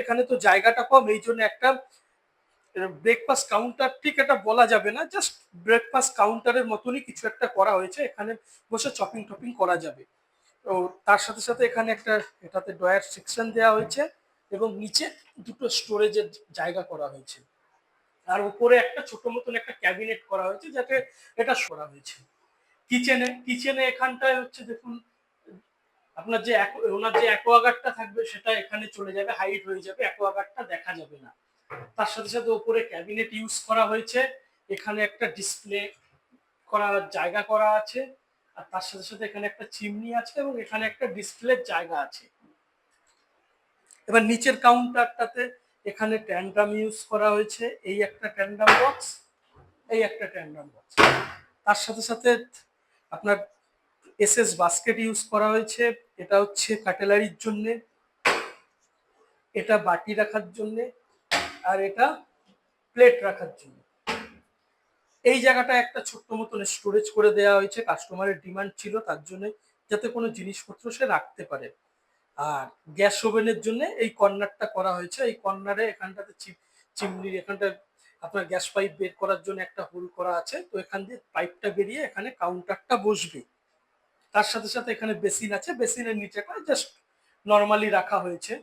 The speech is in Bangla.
এখানে তো জায়গাটা কম, এই জন্য একটা ব্রেকফাস্ট কাউন্টার ঠিক এটা বলা যাবে না, জাস্ট ব্রেকফাস্ট কাউন্টারের মতনই কিছু একটা করা হয়েছে, এখানে বসে চপিং টপিং করা যাবে। তো তার সাথে সাথে এখানে একটা এটাতে ড্রয়ার সেকশন দেওয়া হয়েছে এবং নিচে দুটো স্টোরেজের জায়গা করা হয়েছে। আর উপরে একটা ছোট মতন একটা ক্যাবিনেট করা হয়েছে যাতে এটা করা হয়েছে। কিচেনে এখানটায় হচ্ছে দেখুন, আপনার যে ওনার যে অ্যাকোয়াগার্ডটা থাকবে সেটা এখানে চলে যাবে, হাইড হয়ে যাবে, অ্যাকোয়াগার্ডটা দেখা যাবে না। তার সাথে সাথে উপরে ক্যাবিনেট ইউজ করা হয়েছে, এখানে একটা ডিসপ্লে করার জায়গা করা আছে, আর তার সাথে সাথে এখানে একটা চিমনি আছে এবং এখানে একটা ডিসপ্লের জায়গা আছে। এবার নিচের কাউন্টারটাতে এখানে ট্যান্ডাম ইউজ করা হয়েছে, এই একটা ট্যান্ডাম বক্স, এই একটা ট্যান্ডাম বক্স। তার সাথে সাথে আপনার এসএস বাস্কেট ইউজ করা হয়েছে, এটা হচ্ছে কাটেলারির জন্য, এটা বাটি রাখার জন্য, আর এটা প্লেট রাখার জন্য। এই জায়গাটা একটা ছোট্ট মতন স্টোরেজ করে দেওয়া হয়েছে, কাস্টমারের ডিমান্ড ছিল তার জন্য, যাতে কোনো জিনিসপত্র সে রাখতে পারে। আর গ্যাস ওভেনের জন্য এই কর্নারটা করা হয়েছে, এই কর্নারে এখানটাতে চিমনির এখানটা আপনার গ্যাস পাইপ বের করার জন্য একটা হোল করা আছে, তো এখান দিয়ে পাইপটা বেরিয়ে এখানে কাউন্টারটা বসবে। তার সাথে সাথে এখানে বেসিন আছে, বেসিনের নিচে করে জাস্ট নর্মালি রাখা হয়েছে।